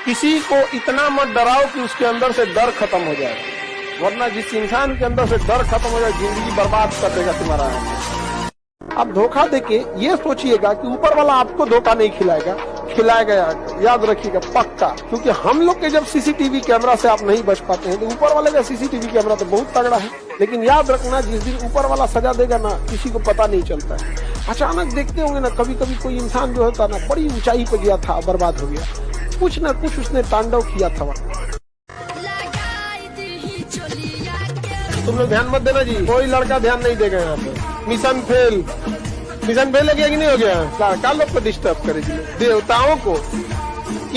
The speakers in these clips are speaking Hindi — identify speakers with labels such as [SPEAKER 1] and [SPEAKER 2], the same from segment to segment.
[SPEAKER 1] किसी को इतना मत डराओ कि उसके अंदर से डर खत्म हो जाए, वरना जिस इंसान के अंदर से डर खत्म हो जाए जिंदगी बर्बाद कर देगा तुम्हारा। आप धोखा देके ये सोचिएगा कि ऊपर वाला आपको धोखा नहीं खिलाएगा, याद रखिएगा पक्का। क्योंकि हम लोग के जब सीसीटीवी कैमरा से आप नहीं बच पाते हैं तो ऊपर वाले का सीसीटीवी कैमरा तो बहुत तगड़ा है। लेकिन याद रखना, जिस दिन ऊपर वाला सजा देगा ना, किसी को पता नहीं चलता है। अचानक देखते होंगे ना, कभी कभी कोई इंसान जो होता ना बड़ी ऊंचाई पे गया था, बर्बाद हो गया, कुछ ना कुछ उसने तांडव किया था। तुम लोग ध्यान मत देना जी, कोई लड़का ध्यान नहीं देगा यहाँ पे। मिशन फेल है गया कि नहीं हो गया? लड़का लोग को डिस्टर्ब करेगी। देवताओं को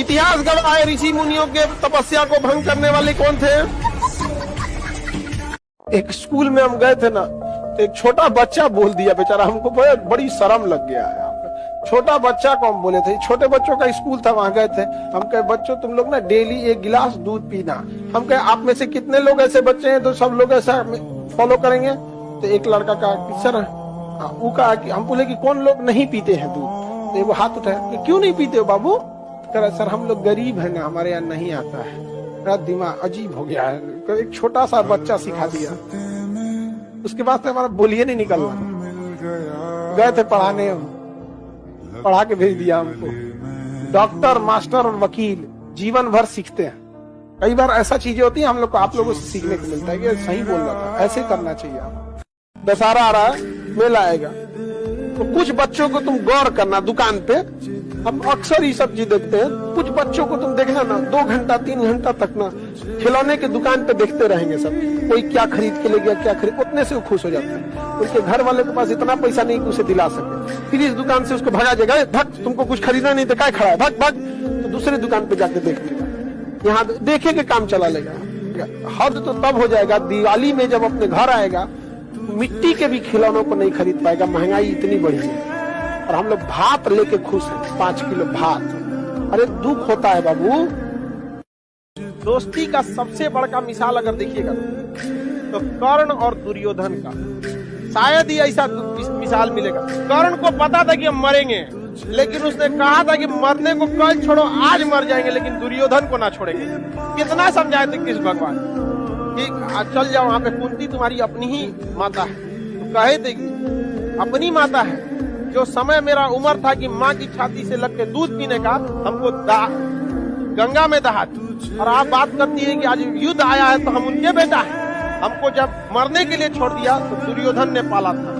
[SPEAKER 1] इतिहास गवाह, ऋषि मुनियों के तपस्या को भंग करने वाले कौन थे? एक स्कूल में हम गए थे ना, तो एक छोटा बच्चा बोल दिया, बेचारा हमको बड़ी शर्म लग गया है। छोटा बच्चा को हम बोले थे, छोटे बच्चों का स्कूल था, वहां गए थे। हम कहे बच्चों तुम लोग ना डेली 1 गिलास दूध पीना। हम कहे आप में से कितने लोग ऐसे बच्चे हैं तो सब लोग ऐसा फॉलो करेंगे? तो एक लड़का कहा सर, वो कहा कि हम बोले कि कौन लोग नहीं पीते हैं दूध? तो वो हाथ उठाया कि क्यों नहीं पीते हो बाबू? कह रहा सर हम लोग गरीब है ना, हमारे यहाँ नहीं आता है। मेरा दिमाग अजीब हो गया है। एक छोटा सा बच्चा सिखा दिया, उसके बाद से हमारा बोलिए नहीं निकल रहा। गए थे पढ़ाने, पढ़ा के भेज दिया हमको। डॉक्टर, मास्टर और वकील जीवन भर सीखते हैं। कई बार ऐसा चीजें होती है हम लोग को, आप लोगों से सीखने को मिलता है कि सही बोल रहा था, ऐसे करना चाहिए। दशहरा आ रहा है, मेला आएगा, तो कुछ बच्चों को तुम गौर करना। दुकान पे हम अक्सर ये सब चीज देखते हैं। कुछ बच्चों को तुम देखना ना, 2 घंटा 3 घंटा तक ना खिलौने के दुकान पे देखते रहेंगे सब, कोई क्या खरीद के ले गया, क्या खरीद, उतने से वो खुश हो जाते हैं। उनके घर वाले के पास इतना पैसा नहीं कि उसे दिला सके, फिर इस दुकान से उसको भगा देगा, भग तुमको कुछ खरीदना नहीं तो क्या खड़ा है, भग भग, तो दूसरे दुकान पे जाके देख लेगा। यहाँ देखे के काम चला लेगा। हद तो तब हो जाएगा दिवाली में जब अपने घर आएगा, मिट्टी के भी खिलौनों को नहीं खरीद पाएगा, महंगाई इतनी बढ़ी है। और हम लोग भात लेके खुश हैं, 5 किलो भात। अरे दुख होता है बाबू। दोस्ती का सबसे बड़ा मिसाल अगर देखिएगा तो कर्ण और दुर्योधन का, शायद ही ऐसा मिसाल मिलेगा। कर्ण को पता था कि हम मरेंगे, लेकिन उसने कहा था कि मरने को कल छोड़ो, आज मर जाएंगे, लेकिन दुर्योधन को ना छोड़ेंगे। कितना समझाए थे कृष्ण भगवान, ठीक चल जाओ, वहां पे कुंती तुम्हारी अपनी ही माता है। तो कहे थे अपनी माता है, जो समय मेरा उम्र था कि माँ की छाती से लग के दूध पीने का, हमको गंगा में दहा। और आप बात करती है कि आज युद्ध आया है तो हम उनके बेटा हैं। हमको जब मरने के लिए छोड़ दिया तो दुर्योधन ने पाला था।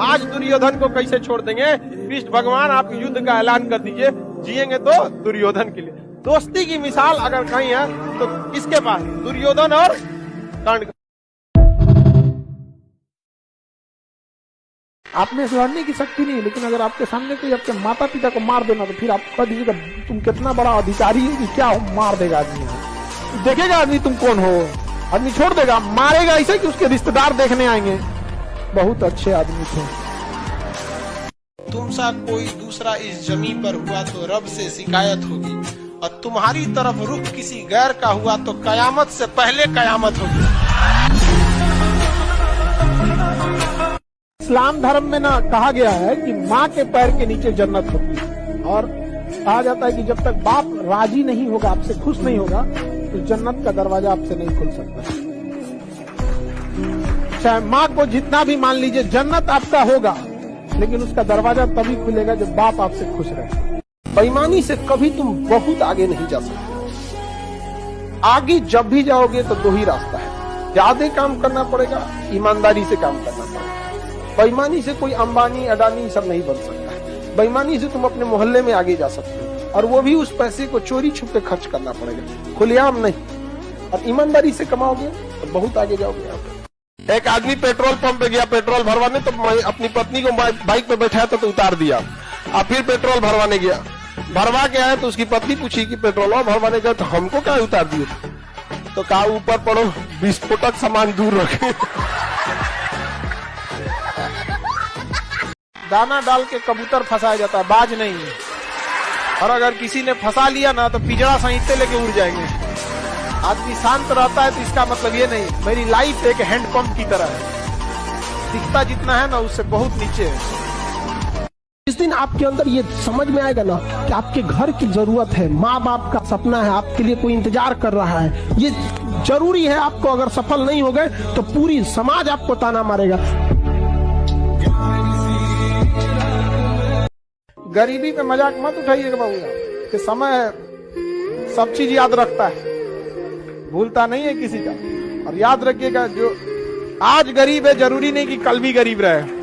[SPEAKER 1] आज दुर्योधन को कैसे छोड़ देंगे? कृष्ण भगवान आप युद्ध का ऐलान कर दीजिए, जिएंगे तो दुर्योधन के लिए। दोस्ती की मिसाल अगर कहीं है तो किसके पास? दुर्योधन और कर्ण। आप में लड़ने की शक्ति नहीं, लेकिन अगर आपके सामने कोई आपके माता पिता को मार देना तो फिर आप कह दीजिएगा तुम कितना बड़ा अधिकारी हो कि क्या हो, मार देगा आदमी। देखेगा आदमी तुम कौन हो, आदमी छोड़ देगा, मारेगा ऐसे कि उसके रिश्तेदार देखने आएंगे। बहुत अच्छे आदमी थे।
[SPEAKER 2] तुमसा कोई दूसरा इस जमी पर हुआ तो रब से शिकायत होगी, और तुम्हारी तरफ रुख किसी गैर का हुआ तो कयामत से पहले कयामत होगी।
[SPEAKER 1] इस्लाम धर्म में ना कहा गया है कि माँ के पैर के नीचे जन्नत होगी, और कहा जाता है कि जब तक बाप राजी नहीं होगा, आपसे खुश नहीं होगा, तो जन्नत का दरवाजा आपसे नहीं खुल सकता। चाहे माँ को जितना भी मान लीजिए, जन्नत आपका होगा, लेकिन उसका दरवाजा तभी खुलेगा जब बाप आपसे खुश रहे। बेईमानी से कभी तुम बहुत आगे नहीं जा सकते। आगे जब भी जाओगे तो 2 ही रास्ता है, ज्यादा काम करना पड़ेगा, ईमानदारी से काम करना पड़ेगा। बेईमानी से कोई अंबानी अडानी सब नहीं बन सकता है। बेईमानी से तुम अपने मोहल्ले में आगे जा सकते हो, और वो भी उस पैसे को चोरी छुप के खर्च करना पड़ेगा, खुलेआम नहीं। और ईमानदारी से कमाओगे तो बहुत आगे जाओगे आप। एक आदमी पेट्रोल पंप पे गया पेट्रोल भरवाने, तो अपनी पत्नी को बाइक पे बैठाया तो उतार दिया, और फिर पेट्रोल भरवाने गया। भरवा के आया तो उसकी पत्नी पूछी कि पेट्रोल भरवाने गया तो हमको क्या उतार दिए? तो कहा ऊपर पड़ो, विस्फोटक सामान दूर रखे। दाना डाल के कबूतर फंसाया जाता है, बाज नहीं है। और अगर किसी ने फंसा लिया ना तो पिजड़ा सहित लेके उड़ जाएंगे। आदमी शांत रहता है तो इसका मतलब ये नहीं मेरी लाइफ एक हैंडपंप की तरह है, दिखता जितना है ना उससे बहुत नीचे है। जिस दिन आपके अंदर ये समझ में आएगा ना कि आपके घर की जरूरत है, माँ बाप का सपना है, आपके लिए कोई इंतजार कर रहा है, ये जरूरी है आपको, अगर सफल नहीं हो गए तो पूरी समाज आपको ताना मारेगा। गरीबी पे मजाक मत उठाइएगा बाबूया, कि समय सब चीज याद रखता है, भूलता नहीं है किसी का। और याद रखिएगा, जो आज गरीब है जरूरी नहीं कि कल भी गरीब रहे।